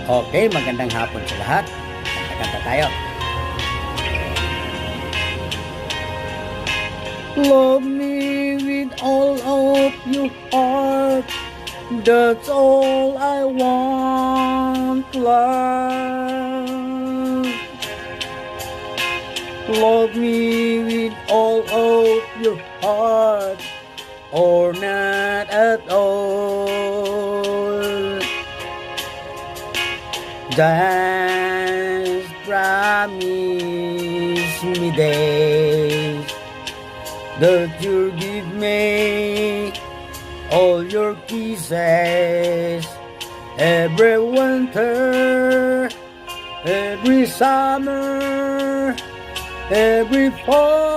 Okay, magandang hapon sa lahat. Kanta-kanta tayo. Love me with all of your heart. That's all I want, love. Love me with all of your heart, or not at all. Just promise me days that you'll give me all your kisses every winter, every summer, every fall.